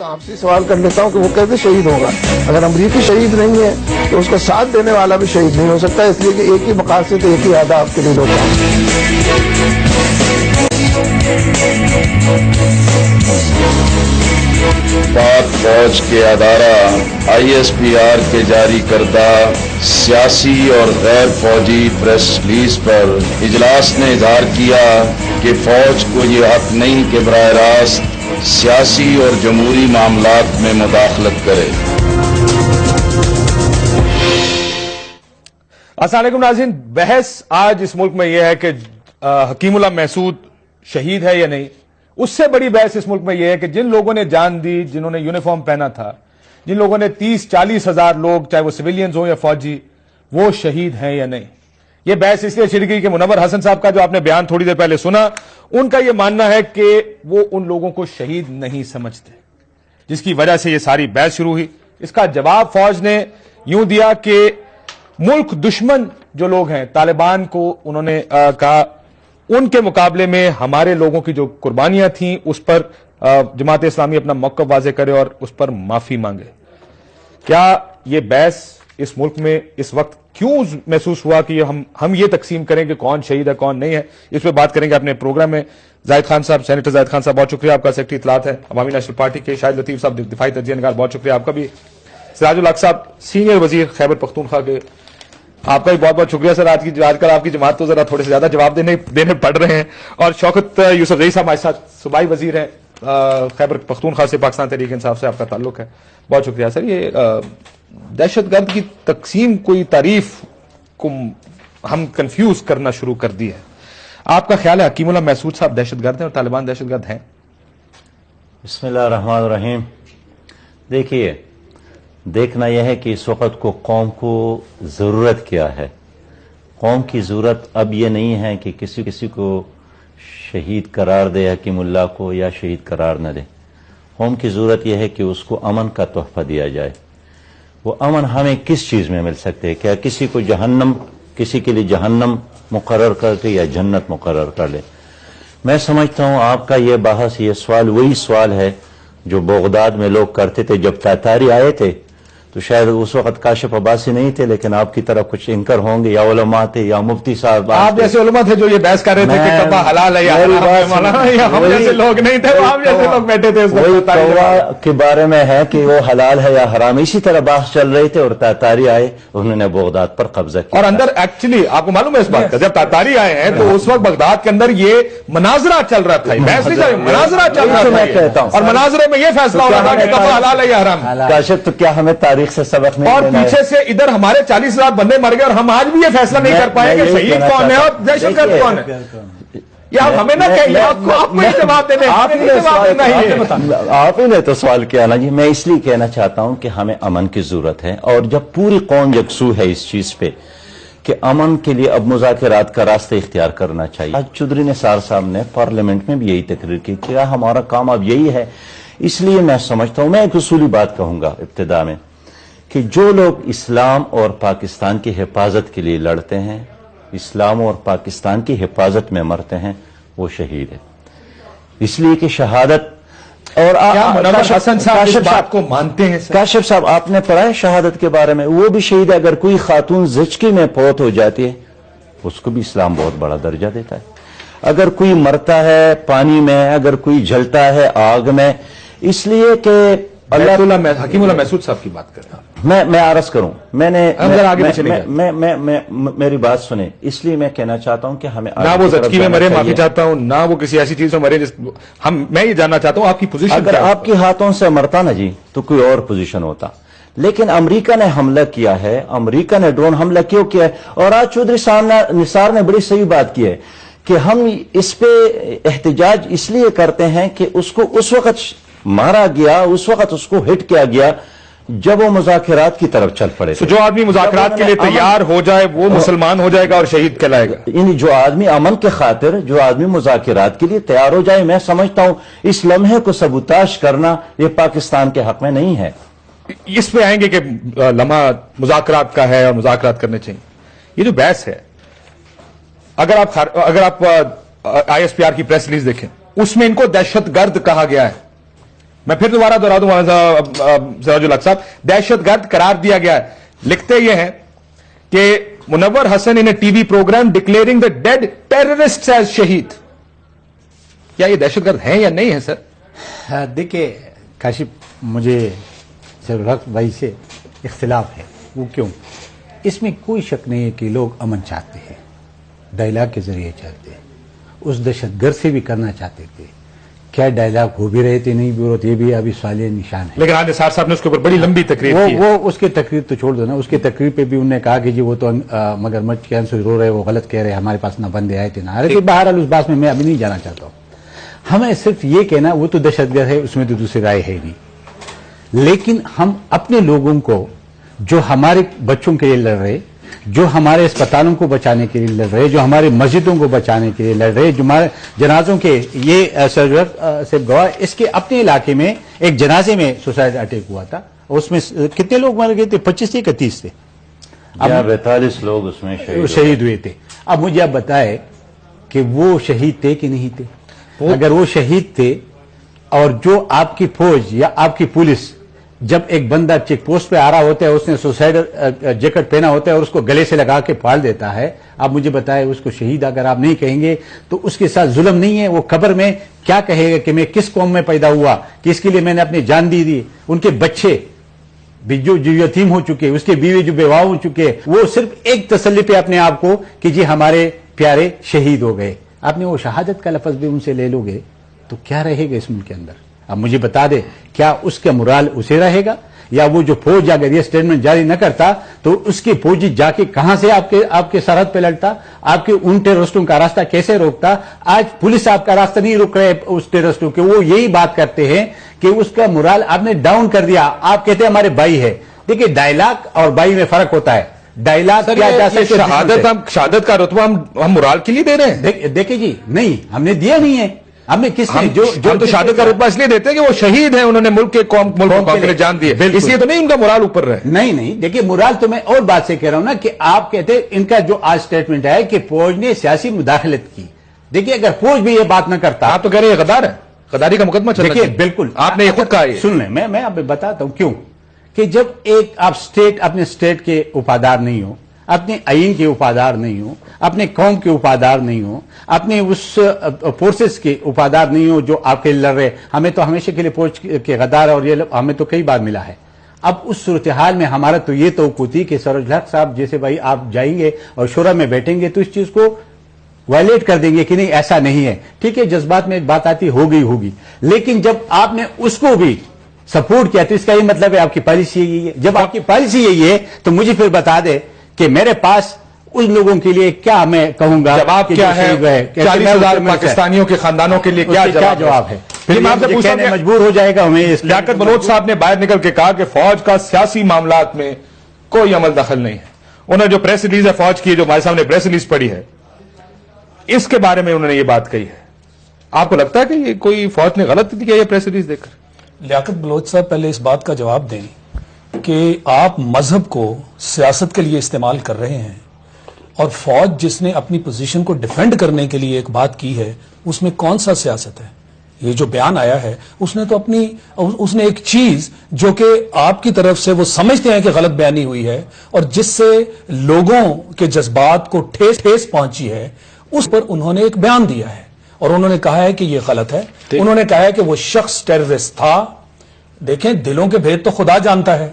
آپ سے سوال کر لیتا ہوں کہ وہ کیسے شہید ہوگا؟ اگر امریکی شہید نہیں ہے تو اس کا ساتھ دینے والا بھی شہید نہیں ہو سکتا، اس لیے کہ ایک ہی مقاصد ایک ہی اہداف کے لیے لوگ پاک فوج کے ادارہ ISPR کے جاری کردہ سیاسی اور غیر فوجی پریس ریلیز پر اجلاس نے اظہار کیا کہ فوج کو یہ حق نہیں کہ براہ راست سیاسی اور جمہوری معاملات میں مداخلت کرے۔ السلام علیکم ناظرین، بحث آج اس ملک میں یہ ہے کہ حکیم اللہ محسود شہید ہے یا نہیں۔ اس سے بڑی بحث اس ملک میں یہ ہے کہ جن لوگوں نے جان دی، جنہوں نے یونیفارم پہنا تھا، جن لوگوں نے 30-40 ہزار لوگ، چاہے وہ سویلینز ہوں یا فوجی، وہ شہید ہیں یا نہیں۔ یہ بحث اس لیے چھڑ گئی کہ منور حسن صاحب کا جو آپ نے بیان تھوڑی دیر پہلے سنا، ان کا یہ ماننا ہے کہ وہ ان لوگوں کو شہید نہیں سمجھتے، جس کی وجہ سے یہ ساری بحث شروع ہوئی۔ اس کا جواب فوج نے یوں دیا کہ ملک دشمن جو لوگ ہیں، طالبان کو انہوں نے کہا ان کے مقابلے میں ہمارے لوگوں کی جو قربانیاں تھیں اس پر جماعت اسلامی اپنا موقف واضح کرے اور اس پر معافی مانگے۔ کیا یہ بحث اس ملک میں اس وقت کیوں محسوس ہوا کہ ہم یہ تقسیم کریں کہ کون شہید ہے کون نہیں ہے؟ اس پہ بات کریں گے اپنے پروگرام میں۔ زاہد خان صاحب، سینیٹر زاہد خان صاحب، بہت شکریہ آپ کا، سیکرٹری اطلاعات ہے عوامی نیشنل پارٹی کے۔ شاہد لطیف صاحب، دفاعی تجزیہ نگار، بہت شکریہ آپ کا بھی۔ سراج الحق صاحب، سینئر وزیر خیبر پختونخوا کے، آپ کا بھی بہت بہت شکریہ سر۔ آج کل آپ کی جماعت تو ذرا تھوڑے سے زیادہ جواب دینے پڑ رہے ہیں۔ اور شوکت یوسف زئی صاحب ہمارے ساتھ صوبائی وزیر ہیں خیبر پختونخوا سے، پاکستان تحریک انصاف سے آپ کا تعلق ہے، بہت شکریہ سر۔ یہ دہشت گرد کی تقسیم کوئی تعریف کو ہم کنفیوز کرنا شروع کر دی ہے۔ آپ کا خیال ہے حکیم اللہ محسود صاحب دہشت گرد ہیں اور طالبان دہشت گرد ہیں؟ بسم اللہ الرحمن الرحیم۔ دیکھیے، دیکھنا یہ ہے کہ اس وقت کو قوم کو ضرورت کیا ہے۔ قوم کی ضرورت اب یہ نہیں ہے کہ کسی کو شہید قرار دے حکیم اللہ کو یا شہید قرار نہ دے۔ قوم کی ضرورت یہ ہے کہ اس کو امن کا تحفہ دیا جائے۔ وہ امن ہمیں کس چیز میں مل سکتے ہیں؟ کیا کسی کے لیے جہنم مقرر کر کے یا جنت مقرر کر لے؟ میں سمجھتا ہوں آپ کا یہ بحث، یہ سوال وہی سوال ہے جو بغداد میں لوگ کرتے تھے جب تاتاری آئے تھے، تو شاید اس وقت کاشف عباسی نہیں تھے، لیکن آپ کی طرف کچھ انکر ہوں گے، یا علماء تھے یا مفتی صاحب۔ آپ جیسے علماء تھے جو یہ بحث کر رہے تھے کہ کعبہ حلال ہے یا حرام ہے مولانا، یا ہم جیسے لوگ نہیں تھے، آپ جیسے لوگ بیٹھے تھے اس وہی وقت کعبہ کے بارے میں ہے کہ وہ حلال ہے یا حرام، اسی طرح بحث چل رہی تھے، اور تاتاری آئے، انہوں نے بغداد پر قبضہ کیا۔ اور اندر ایکچولی آپ کو معلوم ہے اس بات کا، جب تاتاری آئے ہیں تو اس وقت بغداد کے اندر یہ مناظرہ چل رہا تھا، بحث نہیں چل رہی، مناظرہ چل رہا تھا، اور مناظرے میں یہ فیصلہ ہو رہا تھا کہ کعبہ حلال ہے یا حرام ہے۔ کاشف، تو کیا ہمیں تاریخ سے سبق نہیں؟ اور پیچھے سے ادھر ہمارے 40,000 بندے مر گئے اور ہم آج بھی یہ فیصلہ نہیں کر پائے کہ شہید کون ہے اور دہشت گرد کون ہے۔ یا ہمیں نہ کہیے، آپ کو یہ جواب دینے، آپ ہی نے تو سوال کیا نا جی۔ میں اس لیے کہنا چاہتا ہوں کہ ہمیں امن کی ضرورت ہے، اور جب پوری قوم یکسو ہے اس چیز پہ کہ امن کے لیے اب مذاکرات کا راستہ اختیار کرنا چاہیے۔ آج چودھری نثار صاحب نے پارلیمنٹ میں بھی یہی تقریر کی کہ ہمارا کام اب یہی ہے۔ اس لیے میں سمجھتا ہوں، میں ایک اصولی بات کہوں گا ابتدا میں، کہ جو لوگ اسلام اور پاکستان کی حفاظت کے لیے لڑتے ہیں، اسلام اور پاکستان کی حفاظت میں مرتے ہیں، وہ شہید ہے۔ اس لیے کہ شہادت، اور حسن صاحب اس بات کو مانتے ہیں؟ کاشف صاحب، آپ نے پڑھا ہے شہادت کے بارے میں؟ وہ بھی شہید ہے۔ اگر کوئی خاتون زچگی میں فوت ہو جاتی ہے، اس کو بھی اسلام بہت بڑا درجہ دیتا ہے۔ اگر کوئی مرتا ہے پانی میں، اگر کوئی جلتا ہے آگ میں، اس لیے کہ حکیم اللہ محسود صاحب کی بات کر رہا ہوں میں عرض کروں، میری بات سنیں، اس لیے میں کہنا چاہتا ہوں کہ ہمیں نہ وہ زچگی میں مرے، معافی چاہتا ہوں، نہ وہ کسی ایسی چیز میں مرے میں یہ جاننا چاہتا ہوں آپ کی پوزیشن۔ اگر آپ کے ہاتھوں سے مرتا نا جی تو کوئی اور پوزیشن ہوتا، لیکن امریکہ نے حملہ کیا ہے، امریکہ نے ڈرون حملہ کیوں کیا ہے؟ اور آج چودھری نثار نے بڑی صحیح بات کی ہے کہ ہم اس پہ احتجاج اس لیے کرتے ہیں کہ اس کو اس وقت مارا گیا، اس وقت اس کو ہٹ کیا گیا جب وہ مذاکرات کی طرف چل پڑے۔ جو آدمی مذاکرات کے لیے تیار ہو جائے وہ مسلمان ہو جائے گا اور شہید کہلائے گا۔ یعنی جو آدمی امن کے خاطر، جو آدمی مذاکرات کے لیے تیار ہو جائے، میں سمجھتا ہوں اس لمحے کو سبوتاش کرنا یہ پاکستان کے حق میں نہیں ہے۔ اس پہ آئیں گے کہ لمحہ مذاکرات کا ہے اور مذاکرات کرنے چاہیے۔ یہ جو بحث ہے، اگر آپ ISPR کی پریس ریلیز دیکھیں، اس میں ان کو دہشت گرد کہا گیا ہے۔ میں پھر دوبارہ دوہرا دوں سراج الحق صاحب, دہشت گرد قرار دیا گیا ہے. لکھتے یہ ہیں کہ Munawar Hasan in a T V program declaring the dead terrorist as shaheed. کیا یہ دہشت گرد ہیں یا نہیں ہے سر؟ دیکھیے کاشف, مجھے سراج الحق بھائی سے اختلاف ہے. وہ کیوں؟ اس میں کوئی شک نہیں ہے کہ لوگ امن چاہتے ہیں, ڈائلاگ کے ذریعے چاہتے ہیں. اس دہشت گرد سے بھی کرنا چاہتے تھے. کیا ڈائلاگ ہو بھی رہے تھے, نہیں بھی ہو رہے, یہ بھی ابھی سوالیہ نشان ہے. لیکن آج نثار صاحب نے اس کے اوپر بڑی لمبی تقریر کی. وہ اس کی تقریر تو چھوڑ دو نا. اس کی تقریر پہ بھی انہوں نے کہا کہ جی وہ تو مگر مچ کے سے رو رہے, وہ غلط کہہ رہے, ہمارے پاس نہ بندے آئے تھے نہ آ رہے تھے. بہرحال اس بات میں ابھی نہیں جانا چاہتا ہوں. ہمیں صرف یہ کہنا وہ تو دہشت گرد ہے, اس میں تو دوسری رائے ہے نہیں. لیکن ہم اپنے لوگوں کو جو ہمارے بچوں کے لیے لڑ رہے, جو ہمارے اسپتالوں کو بچانے کے لیے لڑ رہے, جو ہمارے مسجدوں کو بچانے کے لیے لڑ رہے, جو ہمارے جنازوں کے, یہ سرجرت سے گواہ, اس کے اپنے علاقے میں ایک جنازے میں سوسائڈ اٹیک ہوا تھا. اس میں کتنے لوگ مر گئے تھے؟ 25 تھے کہ 30 تھے؟ 42 لوگ اس میں شہید ہوئے تھے. اب مجھے آپ بتائے کہ وہ شہید تھے کہ نہیں تھے؟ اگر وہ شہید تھے اور جو آپ کی فوج یا آپ کی پولیس جب ایک بندہ چیک پوسٹ پہ آ رہا ہوتا ہے, اس نے سوسائڈ جیکٹ پہنا ہوتا ہے اور اس کو گلے سے لگا کے پھاڑ دیتا ہے, آپ مجھے بتائیں اس کو شہید اگر آپ نہیں کہیں گے تو اس کے ساتھ ظلم نہیں ہے؟ وہ قبر میں کیا کہے گا کہ میں کس قوم میں پیدا ہوا, کہ اس کے لیے میں نے اپنی جان دی دی. ان کے بچے جو یتیم ہو چکے, اس کے بیوی جو بیواہ ہو چکے, وہ صرف ایک تسلی پہ اپنے آپ کو کہ جی ہمارے پیارے شہید ہو گئے. آپ نے وہ شہادت کا لفظ بھی ان سے لے لو گے تو کیا رہے گا اس ملک کے اندر؟ اب مجھے بتا دے, کیا اس کا مرال اسے رہے گا؟ یا وہ جو فوج اگر یہ سٹیٹمنٹ جاری نہ کرتا تو اس کی فوجی جا کے کہاں سے آپ کے سرحد پہ لڑتا, آپ کے ان ٹیررسٹوں کا راستہ کیسے روکتا؟ آج پولیس آپ کا راستہ نہیں روک رہے اس ٹیررسٹوں کے. وہ یہی بات کرتے ہیں کہ اس کا مرال آپ نے ڈاؤن کر دیا. آپ کہتے ہیں ہمارے بھائی ہے. دیکھیے ڈائلاگ اور بھائی میں فرق ہوتا ہے. ڈائلاگ کیا جا سکتا, شہادت کا رتبہ ہم مرال کے لیے دے رہے ہیں. دیکھیں جی, نہیں ہم نے دیا نہیں ہے. ہم نے کس نے جو تو شہادت کا رتبہ اس لیے دیتے ہیں کہ وہ شہید ہیں, انہوں نے ملک کے لیے جان دی ہے, اس لیے تو نہیں ان کا مرال اوپر رہے. نہیں دیکھیے مرال تو میں اور بات سے کہہ رہا ہوں نا کہ آپ کہتے ہیں ان کا جو آج سٹیٹمنٹ ہے کہ فوج نے سیاسی مداخلت کی. دیکھیے اگر فوج بھی یہ بات نہ کرتا, آپ تو کہہ رہے ہیں غدار ہے, غداری کا مقدمہ چل رہا ہے. بالکل آپ نے یہ خود کہا. سن لیں, میں آپ بتاتا ہوں کیوں. کہ جب ایک آپ اپنے اسٹیٹ کے وفادار نہیں ہو, اپنے آئین کے وفادار نہیں ہو, اپنے قوم کے وفادار نہیں ہو, اپنے اس فورسز کے وفادار نہیں ہو جو آپ کے لڑ رہے. ہمیں تو ہمیشہ کے لیے فوج کے غدار, اور یہ ہمیں تو کئی بار ملا ہے. اب اس صورتحال میں ہمارا تو یہ توقع تھی کہ سراج الحق صاحب جیسے بھائی آپ جائیں گے اور شورا میں بیٹھیں گے تو اس چیز کو وائلیٹ کر دیں گے کہ نہیں ایسا نہیں ہے. ٹھیک ہے, جذبات میں بات آتی ہوگی, لیکن جب آپ نے اس کو بھی سپورٹ کیا تو اس کا یہ مطلب ہے آپ کی پالیسی یہی ہے. جب آپ کی پالیسی یہی ہے تو مجھے پھر بتا دے کہ میرے پاس ان لوگوں کے لیے کیا میں کہوں گا. جواب کیا ہے 40,000 پاکستانیوں کے خاندانوں کے لیے کیا جواب ہے؟ پھر میں آپ سے پوچھتا ہوں, مجبور ہو جائے گا ہمیں. لیاقت بلوچ صاحب نے باہر نکل کے کہا کہ فوج کا سیاسی معاملات میں کوئی عمل دخل نہیں ہے. انہوں نے جو پریس ریلیز ہے فوج کی, جو ہمارے سامنے پریس ریلیز پڑھی ہے, اس کے بارے میں انہوں نے یہ بات کہی ہے. آپ کو لگتا ہے کہ یہ کوئی فوج نے غلط کیا یہ پریس ریلیز دے کر؟ لیاقت بلوچ صاحب پہلے اس بات کا جواب دیں کہ آپ مذہب کو سیاست کے لیے استعمال کر رہے ہیں, اور فوج جس نے اپنی پوزیشن کو ڈیفینڈ کرنے کے لیے ایک بات کی ہے, اس میں کون سا سیاست ہے؟ یہ جو بیان آیا ہے اس نے تو اس نے ایک چیز جو کہ آپ کی طرف سے وہ سمجھتے ہیں کہ غلط بیانی ہوئی ہے اور جس سے لوگوں کے جذبات کو ٹھیس پہنچی ہے, اس پر انہوں نے ایک بیان دیا ہے اور انہوں نے کہا ہے کہ یہ غلط ہے. انہوں نے کہا ہے کہ وہ شخص ٹیررسٹ تھا. دیکھیں, دلوں کے بھید تو خدا جانتا ہے.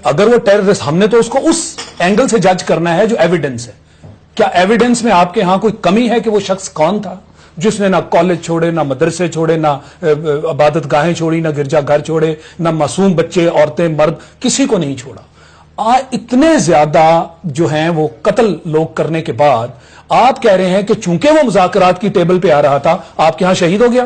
اگر وہ ٹیررسٹ, ہم نے تو اس کو اس اینگل سے جج کرنا ہے جو ایویڈنس ہے. کیا ایویڈنس میں آپ کے ہاں کوئی کمی ہے کہ وہ شخص کون تھا جس نے نہ کالج چھوڑے, نہ مدرسے چھوڑے, نہ عبادت گاہیں چھوڑی, نہ گرجا گھر چھوڑے, نہ معصوم بچے, عورتیں, مرد, کسی کو نہیں چھوڑا. اتنے زیادہ جو ہیں وہ قتل لوگ کرنے کے بعد آپ کہہ رہے ہیں کہ چونکہ وہ مذاکرات کی ٹیبل پہ آ رہا تھا آپ کے ہاں شہید ہو گیا.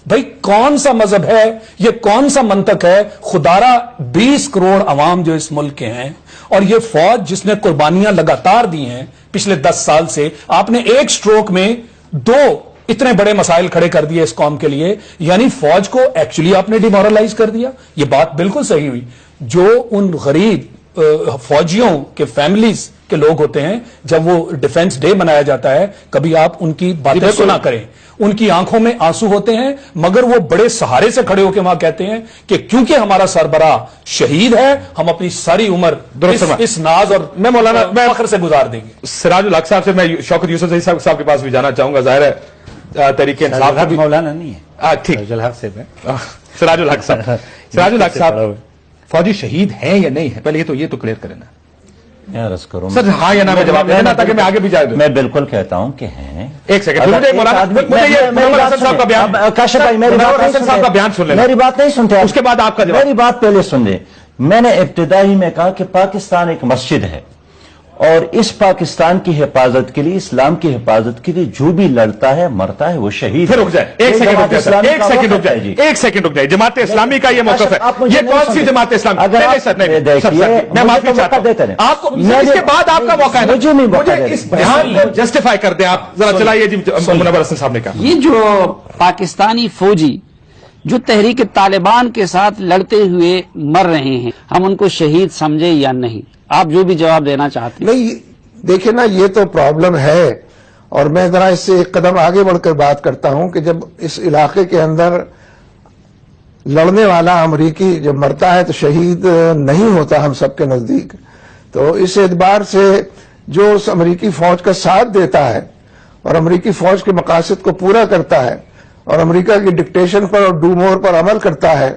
بھائی کون سا مذہب ہے یہ, کون سا منطق ہے؟ خدارہ 20 کروڑ عوام جو اس ملک کے ہیں, اور یہ فوج جس نے قربانیاں لگاتار دی ہیں پچھلے 10 سال سے, آپ نے ایک سٹروک میں 2 اتنے بڑے مسائل کھڑے کر دیے اس قوم کے لیے. یعنی فوج کو ایکچولی آپ نے ڈیمورلائز کر دیا. یہ بات بالکل صحیح ہوئی. جو ان غریب فوجیوں کے فیملیز کے لوگ ہوتے ہیں، جب وہ ڈیفنس ڈے منایا جاتا ہے کبھی آپ ان کی باتیں سنا کریں، ان کی آنکھوں میں آنسو ہوتے ہیں، مگر وہ بڑے سہارے سے کھڑے ہو کے وہاں کہتے ہیں کہ کیونکہ ہمارا سربراہ شہید ہے ہم اپنی ساری عمر اس ناز اور میں مولانا فخر سے گزار دیں گے۔ سراج الحق صاحب سے میں شوکت یوسف صاحب کے پاس بھی جانا چاہوں گا، ظاہر ہے تحریک انصاف کا بھی مولانا نہیں ہے، ٹھیک، الحق سے سراج الحق صاحب، سراج الحق صاحب فوجی شہید ہیں یا نہیں ہے، پہلے یہ تو کلیئر کریں نا میں عرض کروں سر، ہاں یا نہ میں جواب دینا تاکہ میں آگے بھی جا دوں۔ میں بالکل کہتا ہوں کہ ہیں۔ ایک سیکنڈ مجھے مولانا مجھے یہ منور حسن صاحب کا بیان، کاشف بھائی منور حسن صاحب کا بیان سن لینا، میری بات نہیں سنتے آپ، اس کے بعد آپ کا جواب۔ میری بات پہلے سن لیں۔ میں نے ابتدائی میں کہا کہ پاکستان ایک مسجد ہے اور اس پاکستان کی حفاظت کے لیے، اسلام کی حفاظت کے لیے جو بھی لڑتا ہے مرتا ہے وہ شہید پھر رک جائے، ایک سیکنڈ رک جائے، ایک سیکنڈ رک جائے، جی، ایک سیکنڈ رک جائے، جماعت اسلامی کا یہ موقف ہے، یہ کون سی جماعت اسلامی؟ اگر نہیں سر، نہیں میں معافی چاہتا ہوں، آپ کو اس کے بعد آپ کا موقع ہے، مجھے اس بیان کو جسٹیفائی کر دیں آپ ذرا، چلائیے جی منور حسن صاحب نے کہا۔ یہ جو پاکستانی فوجی جو تحریک طالبان کے ساتھ لڑتے ہوئے مر رہے ہیں، ہم ان کو شہید سمجھے یا نہیں؟ آپ جو بھی جواب دینا چاہتے ہیں۔ نہیں دیکھیں نا، یہ تو پرابلم ہے، اور میں ذرا اس سے ایک قدم آگے بڑھ کر بات کرتا ہوں کہ جب اس علاقے کے اندر لڑنے والا امریکی جب مرتا ہے تو شہید نہیں ہوتا ہم سب کے نزدیک، تو اس اعتبار سے جو اس امریکی فوج کا ساتھ دیتا ہے اور امریکی فوج کے مقاصد کو پورا کرتا ہے اور امریکہ کی ڈکٹیشن پر اور ڈو مور پر عمل کرتا ہے،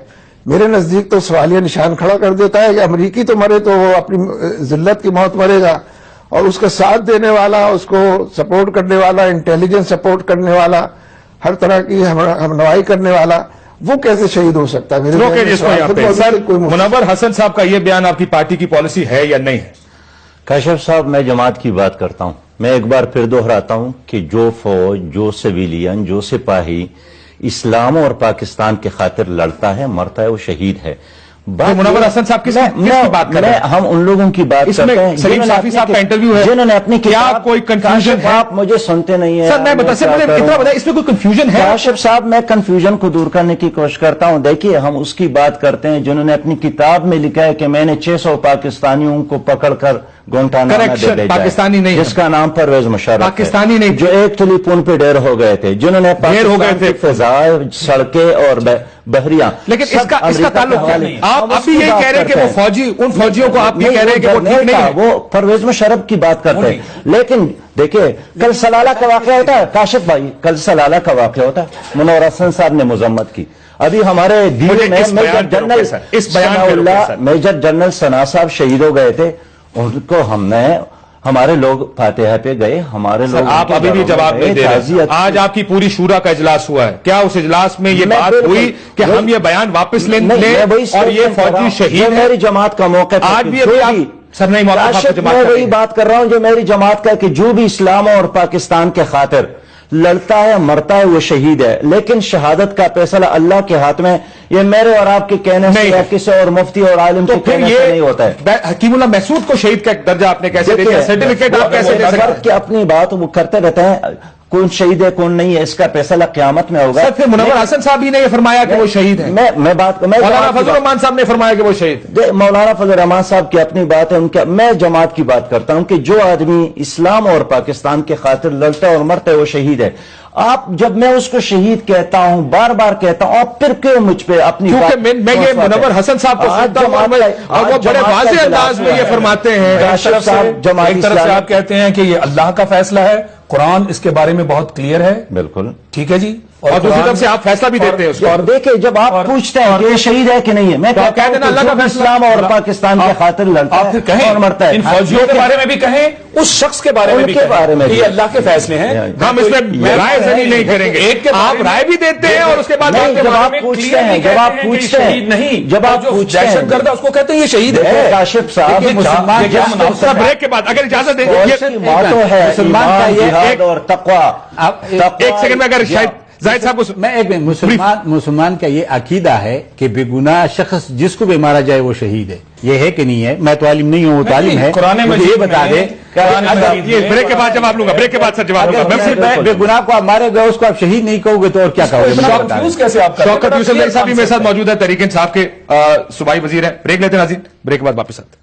میرے نزدیک تو سوالیہ نشان کھڑا کر دیتا ہے کہ امریکی تو مرے تو وہ اپنی ذلت کی موت مرے گا، اور اس کا ساتھ دینے والا، اس کو سپورٹ کرنے والا، انٹیلیجنس سپورٹ کرنے والا، ہر طرح کی ہمنوائی کرنے والا، وہ کیسے شہید ہو سکتا ہے؟ میرے روکے جس کو یہاں پہ سر، کوئی منور حسن صاحب کا یہ بیان آپ کی پارٹی کی پالیسی ہے یا نہیں ہے؟ کاشف صاحب، میں جماعت کی بات کرتا ہوں، میں ایک بار پھر دہراتا ہوں کہ جو فوج، جو سویلین، جو سپاہی اسلام اور پاکستان کے خاطر لڑتا ہے مرتا ہے وہ شہید ہے۔ منور حسن صاحب کس کی بات کر رہے ہیں؟ ہم ان لوگوں کی بات اس میں کرتے ہیں سلیم صافی صاحب کا انٹرویو ہے، جنہوں نے اپنی کیا کوئی کنفیوژن ہے؟ آپ مجھے سنتے نہیں ہیں سر میں اتنا بتائیں، اس میں کوئی کنفیوژن ہے؟ کاشف صاحب، میں کنفیوژن کو دور کرنے کی کوشش کرتا ہوں۔ دیکھیے، ہم اس کی بات کرتے ہیں جنہوں نے اپنی کتاب میں لکھا ہے کہ میں نے 600 پاکستانیوں کو پکڑ کر گوانٹانامو میں دے بھیجا ہے، پاکستانی نہیں، جس کا نام پرویز مشرف ہے، پاکستانی نہیں، جو ایک ٹلی پون پہ ڈیر ہو گئے تھے، جنہوں نے پاکستان کی فضائیں، سڑکیں اور بحریاں، لیکن اس کا تعلق کیا نہیں؟ آپ ابھی یہی کہہ رہے ہیں کہ وہ فوجی، ان فوجیوں کو آپ یہ کہہ رہے ہیں کہ وہ ٹھیک نہیں ہے، وہ پرویز مشرف کی بات کرتے ہیں۔ لیکن دیکھیں، کل سلالہ کا واقعہ ہوتا ہے کاشف بھائی، کل سلالہ کا واقعہ ہوتا ہے، منور حسن صاحب نے مذمت کی۔ ابھی ہمارے دیر میں میجر جنرل ثنا صاحب شہید ہو گئے تھے، ان کو ہم نے، ہمارے لوگ فاتحہ پہ گئے، ہمارے لوگ، آپ ابھی بھی جواب نہیں دے رہے۔ آج آپ کی پوری شورا کا اجلاس ہوا ہے، کیا اس اجلاس میں یہ بات ہوئی کہ ہم یہ بیان واپس لیں اور یہ فوجی شہید ہے؟ میری جماعت کا موقع آج بھی سر نہیں، میں وہی بات کر رہا ہوں جو میری جماعت کا، کہ جو بھی اسلام اور پاکستان کے خاطر لڑتا ہے مرتا ہے وہ شہید ہے، لیکن شہادت کا فیصلہ اللہ کے ہاتھ میں، یہ میرے اور آپ کے کہنے سے یا کسی اور مفتی اور عالم کے کہنے سے نہیں ہوتا ہے۔ حکیم اللہ محسود کو شہید کا درجہ آپ نے کیسے دے دیا؟ سرٹیفکیٹ آپ کیسے دے سکتے ہیں؟ کہ اپنی بات وہ کرتے رہتے ہیں، کون شہید ہے کون نہیں ہے، اس کا فیصلہ قیامت میں ہوگا۔ سر پھر منور حسن صاحب ہی نے یہ فرمایا کہ وہ شہید ہے، مولانا فضل الرحمان صاحب نے فرمایا کہ وہ شہید ہے۔ مولانا فضل الرحمان صاحب کی اپنی بات ہے، ان کا، میں جماعت کی بات کرتا ہوں کہ جو آدمی اسلام اور پاکستان کے خاطر لڑتا ہے اور مرتا ہے وہ شہید ہے۔ آپ، جب میں اس کو شہید کہتا ہوں، بار بار کہتا ہوں، آپ پھر کیوں مجھ پہ اپنی بات؟ کیونکہ میں یہ منور حسن صاحب کو سنتا ہوں اور وہ بڑے واضح انداز میں یہ فرماتے ہیں۔ ایک طرف سے آپ کہتے ہیں کہ یہ اللہ کا فیصلہ ہے، قرآن اس کے بارے میں بہت کلیئر ہے، بالکل ٹھیک ہے جی، اور دوسری طرف سے آپ فیصلہ بھی دیتے ہیں اس کو۔ اور دیکھیں، جب آپ پوچھتے ہیں کہ یہ شہید ہے کہ نہیں ہے، میں کہتا ہوں کہ اللہ کا اسلام اور پاکستان کے خاطر لڑتا آپ پھر ہے کہیں اور مرتا ہے، ان فوجیوں کے بارے میں بھی کہیں، اس شخص کے بارے میں بھی کہیں کہ یہ اللہ کے فیصلے ہیں۔ ہم اس میں رائے زنی نہیں کریں گے، آپ رائے بھی دیتے ہیں اور اس کے بعد جب آپ پوچھتے ہیں، جب آپ پوچھتے ہیں، نہیں، جب آپ پوچھتے ہیں، دہشت گرد اس کو کہتے ہیں یہ شہید ہے۔ کاشف صاحب، بریک کے بعد اگر اجازت دیں، باتوں ہے مسلمان کا یہ اور تقوی۔ ایک سیکنڈ میں اگر شاید زاہد صاحب میں ایک مسلمان کا یہ عقیدہ ہے کہ بے گناہ شخص جس کو بھی مارا جائے وہ شہید ہے، یہ ہے کہ نہیں ہے؟ میں تو عالم نہیں ہوں، وہ تعلیم ہے، مجھے یہ بتا دیں۔ یہ بریک کے بعد جواب لوں گا، بریک کے بعد سر جواب لوں گا۔ بے گناہ کو آپ مارے گئے، اس کو آپ شہید نہیں کہو گے تو اور کیا کہو گے؟ شوکت یوسف صاحب بھی میرے ساتھ موجود ہے، تحریک انصاف کے صوبائی وزیر ہیں۔ بریک لیتے ہیں ناظرین، بریک کے بعد واپس آتے ہیں۔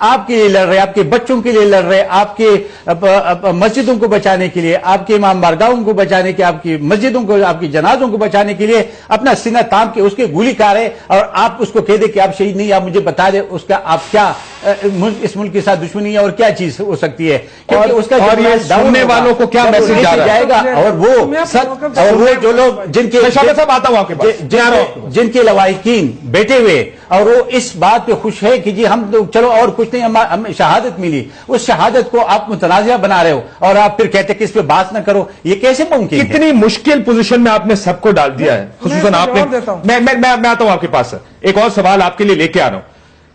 آپ کے لیے لڑ رہے ہیں, آپ کے بچوں کے لیے لڑ رہے ہیں, آپ کے مسجدوں کو بچانے کے لیے, آپ کے امام بارگاہوں کو بچانے کے, آپ کی مسجدوں کو, آپ کی جنازوں کو بچانے کے لیے اپنا سینہ تام کے اس کے گولی کار ہے, اور آپ اس کو کہہ دیں کہ آپ شہید نہیں. آپ مجھے بتا دیں اس کا آپ کیا اس ملک کے ساتھ دشمنی ہے اور کیا چیز ہو سکتی ہے, کیونکہ اس کا اور یہ سننے والوں کو کیا میسج جا رہا ہے جائے گا. اور وہ جو لوگ جن کے صاحب آتا ہوں آپ کے پاس, جن کے لواحقین بیٹھے ہوئے اور وہ اس بات پہ خوش ہے کہ جی ہم چلو اور کچھ نہیں, ہمیں شہادت ملی, اس شہادت کو آپ متنازعہ بنا رہے ہو اور آپ پھر کہتے کہ اس پہ بات نہ کرو, یہ کیسے ممکن ہے؟ کتنی مشکل پوزیشن میں آپ نے سب کو ڈال دیا ہے, خصوصاً آپ نے. میں آتا ہوں آپ کے پاس, ایک اور سوال آپ کے لیے لے کے آ رہا ہوں.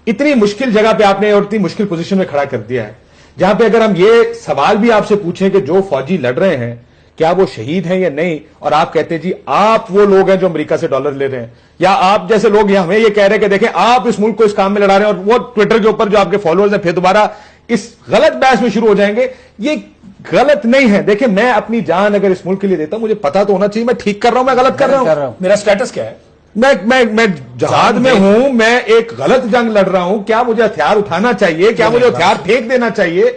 اتنی مشکل جگہ پہ آپ نے اور اتنی مشکل پوزیشن میں کھڑا کر دیا ہے, جہاں پہ اگر ہم یہ سوال بھی آپ سے پوچھیں کہ جو فوجی لڑ رہے ہیں کیا وہ شہید ہیں یا نہیں, اور آپ کہتے ہیں جی آپ وہ لوگ ہیں جو امریکہ سے ڈالر لے رہے ہیں, یا آپ جیسے لوگ ہمیں یہ کہہ رہے ہیں کہ دیکھیں آپ اس ملک کو اس کام میں لڑا رہے ہیں, اور وہ ٹویٹر کے اوپر جو آپ کے فالوورز ہیں پھر دوبارہ اس غلط بحث میں شروع ہو جائیں گے. یہ غلط نہیں ہے. دیکھیں میں اپنی جان اگر اس ملک کے لیے دیتا ہوں, مجھے پتا تو ہونا چاہیے میں ٹھیک کر رہا ہوں, میں غلط کر رہا ہوں. میرا سٹیٹس کیا ہے؟ میں جہاد میں ہوں, میں ایک غلط جنگ لڑ رہا ہوں, کیا مجھے ہتھیار اٹھانا چاہیے, کیا مجھے ہتھیار پھینک دینا چاہیے؟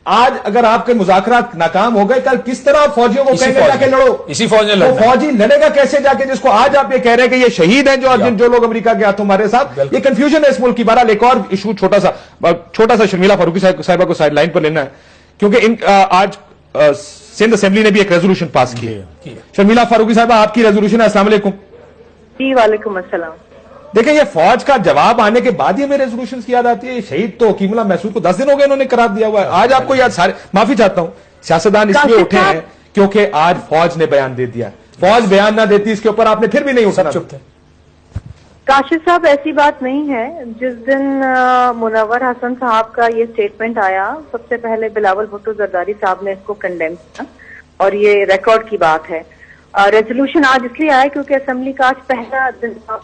آج اگر آپ کے مذاکرات ناکام ہو گئے, کل کس طرح فوجیوں کو کہیں گے جا کے لڑو؟ اسی فوج نے تو فوجی لڑے گا کیسے جا کے, جس کو آج آپ یہ کہہ رہے ہیں کہ یہ شہید ہیں جو لوگ امریکہ کے ہاتھوں ہمارے ساتھ, یہ کنفیوژن ہے اس ملک کی. بہرحال ایک اور ایشو چھوٹا سا شرمیلا فاروقی صاحبہ کو سائڈ لائن پر لینا ہے, کیونکہ آج سندھ اسمبلی نے بھی ایک ریزولوشن پاس کی ہے. شرمیلا فاروقی صاحبہ آپ کی ریزولوشن ہے. السلام علیکم. جی وعلیکم السلام. دیکھیں یہ فوج کا جواب آنے کے بعد ہی ہمیں ریزولوشن کی یاد آتی ہے. شہید تو حکیم اللہ محسود کو 10 دن ہو گئے انہوں نے قرار دیا ہوا ہے. آج آپ کو یاد, سارے معافی چاہتا ہوں, سیاستدان اس لیے اٹھے ہیں کیونکہ آج فوج نے بیان دے دیا. فوج بیان نہ دیتی اس کے اوپر آپ نے پھر بھی نہیں اٹھنا. چپ تھے. کاشف صاحب ایسی بات نہیں ہے. جس دن منور حسن صاحب کا یہ سٹیٹمنٹ آیا, سب سے پہلے بلاول بھٹو زرداری صاحب نے اس کو کنڈیم کیا, اور یہ ریکارڈ کی بات ہے. ریزولوشن آج اس لیے آیا کیونکہ اسمبلی کا آج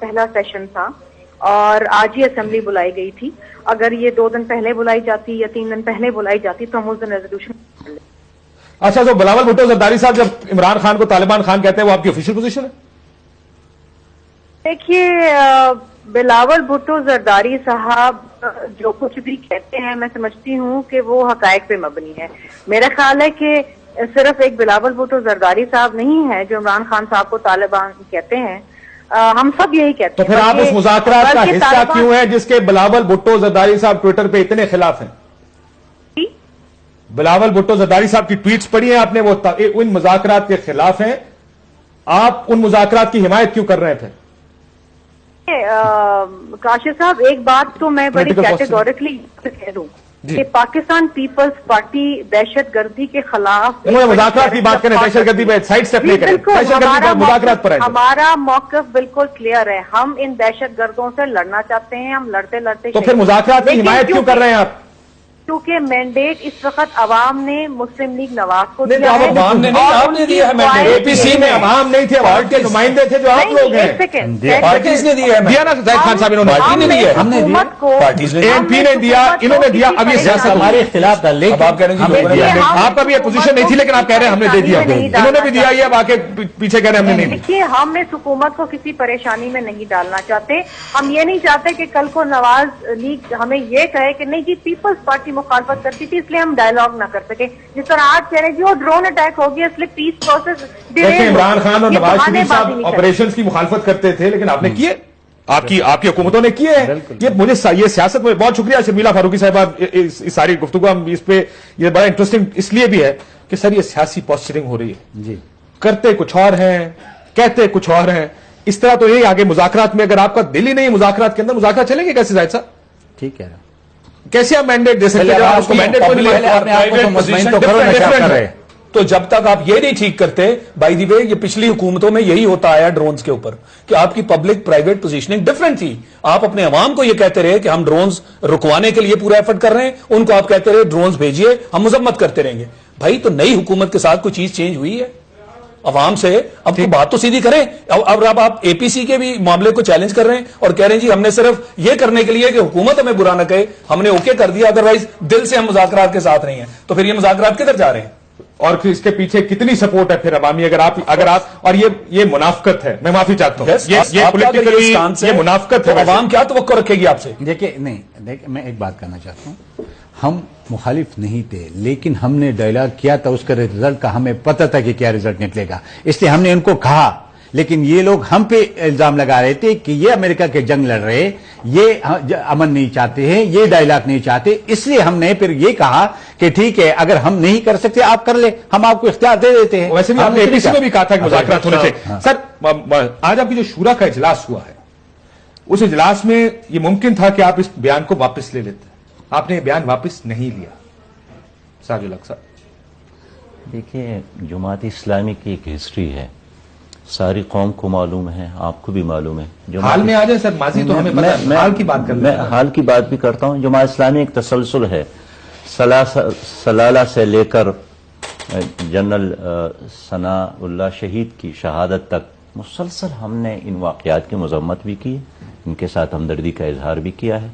پہلا سیشن تھا اور آج ہی اسمبلی بلائی گئی تھی. اگر یہ 2 دن پہلے بلائی جاتی یا 3 دن پہلے بلائی جاتی تو ہم اس دن ریزولوشن. اچھا, تو بلاول بھٹو زرداری صاحب جب عمران خان کو طالبان خان کہتے ہیں وہ آپ کی آفیشیل پوزیشن ہے؟ دیکھیے بلاول بھٹو زرداری صاحب جو کچھ بھی کہتے ہیں میں سمجھتی ہوں کہ وہ حقائق پہ مبنی ہے. میرا خیال ہے کہ صرف ایک بلاول بھٹو زرداری صاحب نہیں ہے جو عمران خان صاحب کو طالبان کہتے ہیں, ہم سب یہی کہتے ہیں. تو پھر آپ اس مذاکرات کا حصہ کیوں ہیں جس کے بلاول بھٹو زرداری صاحب ٹویٹر پہ اتنے خلاف ہیں؟ بلاول بھٹو زرداری صاحب کی ٹویٹس پڑھی ہیں آپ نے, وہ ان مذاکرات کے خلاف ہیں. آپ ان مذاکرات کی حمایت کیوں کر رہے تھے؟ کاشف صاحب ایک بات تو میں بڑی کیٹیگوریکلی کہہ دوں کہ پاکستان پیپلز پارٹی دہشت گردی کے خلاف مذاکرات کی بات کریں, دہشت گردی پہ سائڈ اسٹیپ لے کریں, دہشت گردی پر مذاکرات پر ہمارا موقف بالکل کلیئر ہے. ہم ان دہشت گردوں سے لڑنا چاہتے ہیں, ہم لڑتے لڑتے. تو پھر مذاکرات کی حمایت کیوں کر رہے ہیں آپ؟ کیونکہ مینڈیٹ اس وقت عوام نے مسلم لیگ نواز کو دیا ہے. عوام نے نہیں, آپ نے دیا ہے. اے پی سی میں عوام نہیں تھے, عوام کے نمائندے تھے جو آپ لوگ ہیں. پارٹیز نے دیا ہے نا زاہد خان صاحب, پارٹی نے دیا, ہم نے اے پی نے دیا, انہوں نے دیا. اب یہ سیاست ہمارے خلاف تھا, لیکن آپ کہہ رہے ہیں آپ کا بھی یہ پوزیشن نہیں تھی لیکن آپ کہہ رہے ہیں ہم نے دے دیا. انہوں نے بھی دیا, یہ اب آ کے پیچھے کہہ رہے ہیں ہم نے نہیں. دیکھیے ہم اس حکومت کو کسی پریشانی میں نہیں ڈالنا چاہتے. ہم یہ نہیں چاہتے کہ کل کو نواز لیگ ہمیں یہ کہے کہ نہیں جی پیپلز پارٹی مخالفت کرتی تھی اس لیے ہم ڈائیلاگ نہ کر سکے. جس طرح آج کہہ رہے جی وہ ڈرون اٹیک ہو گیا اس لیے پیس پروسیس. عمران خان اور نواز شریف صاحب آپریشنز کی مخالفت کرتے تھے لیکن آپ نے کیے, آپ کی حکومتوں نے کیے ہیں. یہ سیاست میں بہت شکریہ شرمیلا فاروقی صاحبہ. اس ساری گفتگو ہم اس پہ یہ بڑا انٹرسٹنگ اس لیے بھی ہے کہ سر یہ سیاسی پوسچرنگ ہو رہی ہے. جی کرتے کچھ اور ہیں, کہتے کچھ اور ہیں. اس طرح تو یہ آگے مذاکرات میں اگر آپ کا دل ہی نہیں مذاکرات کے اندر, مذاکرات چلیں گے کیسے زاہد صاحب؟ ٹھیک ہے, کیسے آپ مینڈیٹ دے سکتے ہیں؟ تو جب تک آپ یہ نہیں ٹھیک کرتے, بائی دی وے یہ پچھلی حکومتوں میں یہی ہوتا آیا ڈرونز کے اوپر کہ آپ کی پبلک پرائیویٹ پوزیشننگ ڈفرنٹ تھی. آپ اپنے عوام کو یہ کہتے رہے کہ ہم ڈرونز رکوانے کے لیے پورا ایفرٹ کر رہے ہیں, ان کو آپ کہتے رہے ڈرونز بھیجیے, ہم مذمت کرتے رہیں گے. بھائی تو نئی حکومت کے ساتھ کوئی چیز چینج ہوئی ہے عوام سے؟ اب تو بات تو سیدھی کریں. اب آپ اے پی سی کے بھی معاملے کو چیلنج کر رہے ہیں اور کہہ رہے ہیں جی ہم نے صرف یہ کرنے کے لیے کہ حکومت ہمیں برا نہ کہے ہم نے اوکے کر دیا, ادروائز دل سے ہم مذاکرات کے ساتھ نہیں ہیں. تو پھر یہ مذاکرات کدھر جا رہے ہیں؟ اور پھر اس کے پیچھے کتنی سپورٹ ہے پھر عوامی؟ اگر آپ اور یہ منافقت ہے, میں معافی چاہتا ہوں, یہ پولیٹیکلی یہ منافقت ہے. عوام کیا توقع رکھے گی آپ سے؟ دیکھیں نہیں دیکھ میں ایک بات کرنا چاہتا ہوں، ہم مخالف نہیں تھے، لیکن ہم نے ڈائلاگ کیا تھا، اس کا رزلٹ کا ہمیں پتہ تھا کہ کیا رزلٹ نکلے گا، اس لیے ہم نے ان کو کہا، لیکن یہ لوگ ہم پہ الزام لگا رہے تھے کہ یہ امریکہ کے جنگ لڑ رہے، یہ امن نہیں چاہتے ہیں، یہ ڈائلاگ نہیں چاہتے، اس لیے ہم نے پھر یہ کہا کہ ٹھیک ہے اگر ہم نہیں کر سکتے آپ کر لیں، ہم آپ کو اختیار دے دیتے ہیں۔ ویسے بھی آپ نے اے پی سی میں بھی کہا تھا کہ مذاکرات ہونے چاہیے۔ سر آج آپ کی جو شورا کا اجلاس ہوا ہے، اس اجلاس میں یہ ممکن تھا کہ آپ اس بیان کو واپس لے لیتے، آپ نے یہ بیان واپس نہیں لیا۔ ساجد الحق صاحب، دیکھیے جماعت اسلامی کی ایک ہسٹری ہے، ساری قوم کو معلوم ہے، آپ کو بھی معلوم ہے۔ حال میں آ جائے سر، ماضی تو ہمیں پتہ ہے، حال کی بات کر میں حال کی بات بھی کرتا ہوں۔ جماعت اسلامی ایک تسلسل ہے، سلالہ سے لے کر جنرل ثناء اللہ شہید کی شہادت تک مسلسل ہم نے ان واقعات کی مذمت بھی کی، ان کے ساتھ ہمدردی کا اظہار بھی کیا ہے۔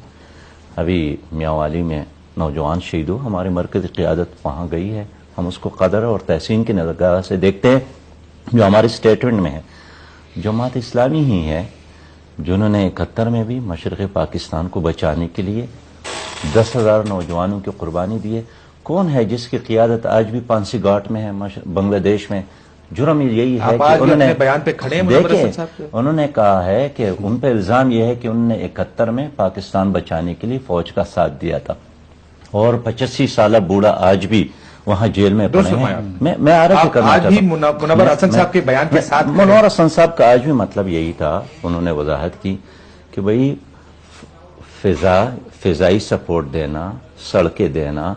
ابھی میاوالی میں نوجوان شہیدوں، ہمارے مرکزی قیادت وہاں گئی ہے، ہم اس کو قدر اور تحسین کی نگاہ سے دیکھتے ہیں۔ جو ہمارے اسٹیٹمنٹ میں ہے، جماعت اسلامی ہی ہے جنہوں نے 71 میں بھی مشرق پاکستان کو بچانے کے لیے 10,000 نوجوانوں کی قربانی دی ہے۔ کون ہے جس کی قیادت آج بھی پانسی گھاٹ میں ہے بنگلہ دیش میں؟ جرم یہی ہے کہ انہوں نے بیان پہ کھڑے ہیں، انہوں نے کہا ہے کہ ان پہ الزام یہ ہے کہ انہوں نے 71 میں پاکستان بچانے کے لیے فوج کا ساتھ دیا تھا، اور 85 سالہ بوڑھا آج بھی وہاں جیل میں پڑے ہیں۔ میں عرض کرنا چاہتا ہوں، منور حسن صاحب کے بیان کے ساتھ منور حسن صاحب کا آج بھی مطلب یہی تھا، انہوں نے وضاحت کی کہ بھئی فضائی سپورٹ دینا، سڑکیں دینا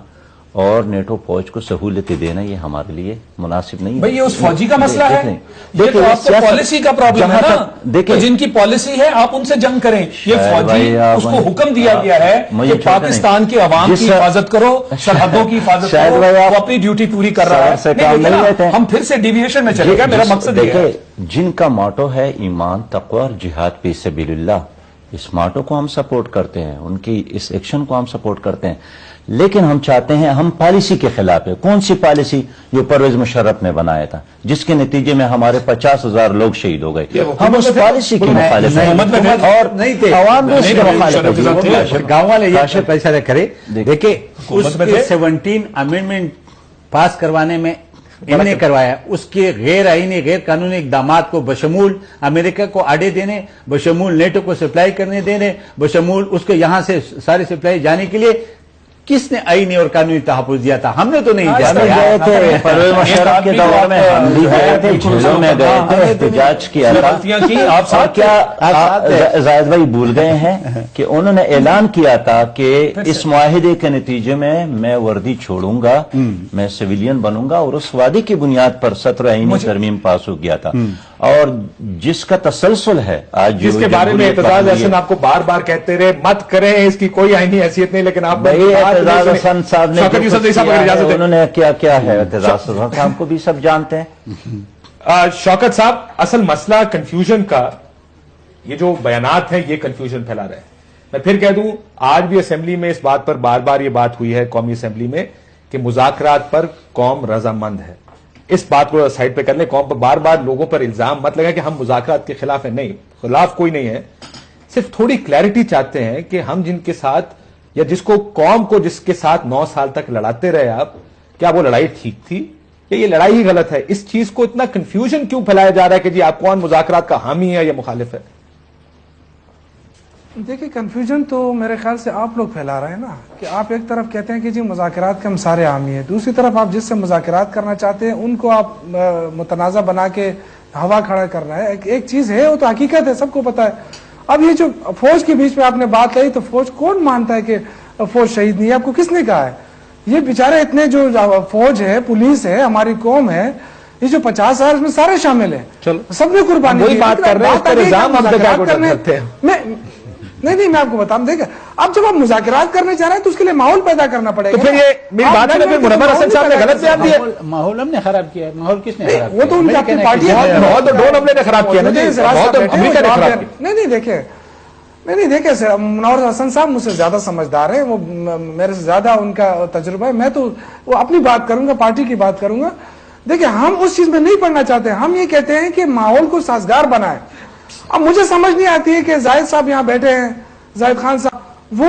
اور نیٹو فوج کو سہولتیں دینا یہ ہمارے لیے مناسب نہیں ہے۔ بھئی یہ اس فوجی کا مسئلہ ہے، یہ تو آپ کو پالیسی کا پرابلم ہے نا، تو جن کی پالیسی ہے آپ ان سے جنگ کریں۔ یہ فوجی اس کو حکم دیا گیا ہے کہ پاکستان کے عوام کی حفاظت کرو، سرحدوں کی حفاظت کرو، وہ اپنی ڈیوٹی پوری کر رہا ہے۔ ہم پھر سے ڈیویشن میں چلے گا، میرا مقصد یہ ہے۔ جن کا موٹو ہے ایمان، تقوی اور جہاد فی سبیل اللہ، اس موٹو کو ہم سپورٹ کرتے ہیں، ان کی اس ایکشن کو ہم سپورٹ کرتے ہیں، لیکن ہم چاہتے ہیں، ہم پالیسی کے خلاف ہے۔ کون سی پالیسی؟ جو پرویز مشرف نے بنایا تھا، جس کے نتیجے میں ہمارے 50,000 لوگ شہید ہو گئے۔ ہم اس پالیسی کی مخالف ہیں اور عوام بھی اس کے مخالف ہیں۔ گاؤں والے یہ پیسہ نہ کرے۔ دیکھیں اس کے 17 امینڈمنٹ پاس کروانے میں انہوں نے کروایا، اس کے غیر آئینی غیر قانونی اقدامات کو بشمول امریکہ کو آڑے دینے، بشمول نیٹو کو سپلائی کرنے دینے، بشمول اس کو یہاں سے ساری سپلائی جانے کے لیے کس نے آئینی اور قانونی تحفظ دیا تھا؟ ہم نے تو نہیں دیا تھا۔ پرویز مشرف کے دور میں ہم بھی گئے تھے، جھیلوں میں گئے تھے، احتجاج کیا تھا۔ اور کیا زاہد بھائی بھول گئے ہیں کہ انہوں نے اعلان کیا تھا کہ اس معاہدے کے نتیجے میں وردی چھوڑوں گا، میں سویلین بنوں گا، اور اس وعدے کی بنیاد پر 17 آئینی ترمیم پاس ہو گیا تھا، اور جس کا تسلسل ہے آج جس کے بارے میں اعتزاز احسن آپ کو بار بار کہتے رہے مت کریں، اس کی کوئی آئینی حیثیت نہیں، لیکن آپ اعتزاز حسن صاحب نے انہوں نے کیا ہے، اعتزاز حسن صاحب کو بھی سب جانتے ہیں۔ شوکت صاحب، اصل مسئلہ کنفیوژن کا، یہ جو بیانات ہیں یہ کنفیوژن پھیلا رہے ہیں۔ میں پھر کہہ دوں، آج بھی اسمبلی میں اس بات پر بار بار یہ بات ہوئی ہے قومی اسمبلی میں کہ مذاکرات پر قوم رضامند ہے۔ اس بات کو سائڈ پہ کر لیں، قوم پر بار بار لوگوں پر الزام مت لگا کہ ہم مذاکرات کے خلاف ہیں، نہیں، خلاف کوئی نہیں ہے، صرف تھوڑی کلیئرٹی چاہتے ہیں کہ ہم جن کے ساتھ یا جس کو قوم کو جس کے ساتھ 9 سال تک لڑاتے رہے آپ، کیا وہ لڑائی ٹھیک تھی یا یہ لڑائی ہی غلط ہے؟ اس چیز کو اتنا کنفیوژن کیوں پھیلایا جا رہا ہے کہ جی آپ کون مذاکرات کا حامی ہے یا مخالف ہے؟ دیکھیں کنفیوژن تو میرے خیال سے آپ لوگ پھیلا رہے ہیں نا، کہ آپ ایک طرف کہتے ہیں کہ جی مذاکرات کے ہم سارے حامی ہیں، دوسری طرف آپ جس سے مذاکرات کرنا چاہتے ہیں ان کو آپ متنازع بنا کے ہوا کھڑا کرنا ہے۔ ایک چیز ہے، وہ تو حقیقت ہے، سب کو پتا ہے۔ اب یہ جو فوج کے بیچ میں آپ نے بات کہی، تو فوج کون مانتا ہے کہ فوج شہید نہیں ہے؟ آپ کو کس نے کہا ہے؟ یہ بیچارے اتنے جو فوج ہے، پولیس ہے، ہماری قوم ہے، یہ جو 50 سال میں سارے شامل ہیں، سب نے قربانی دی۔ بات کر رہے ہیں، نہیں میں آپ کو بتاؤں، دیکھیں اب جب آپ مذاکرات کرنے چاہ رہے ہیں تو اس کے لیے ماحول پیدا کرنا پڑے گا۔ تو پھر یہ میری بات ہے، پھر منور حسن صاحب نے غلط بیان دیا۔ ماحول ہم نے خراب کیا ہے، ماحول کس نے خراب کیا؟ وہ تو ان کی اپنی پارٹی ہے، بہت ڈون حملے نے خراب کیا نا جی، بہت امریکہ نے خراب کیا۔ نہیں دیکھیں منور حسن صاحب مجھ سے زیادہ سمجھدار ہیں، وہ میرے سے زیادہ ان کا تجربہ ہے، میں تو وہ اپنی بات کروں گا، پارٹی کی بات کروں گا۔ دیکھیں ہم اس چیز میں نہیں پڑنا چاہتے، ہم یہ کہتے ہیں کہ ماحول کو سازگار بنائے۔ اب مجھے سمجھ نہیں آتی ہے کہ زاہد صاحب یہاں بیٹھے ہیں، زاہد خان صاحب، وہ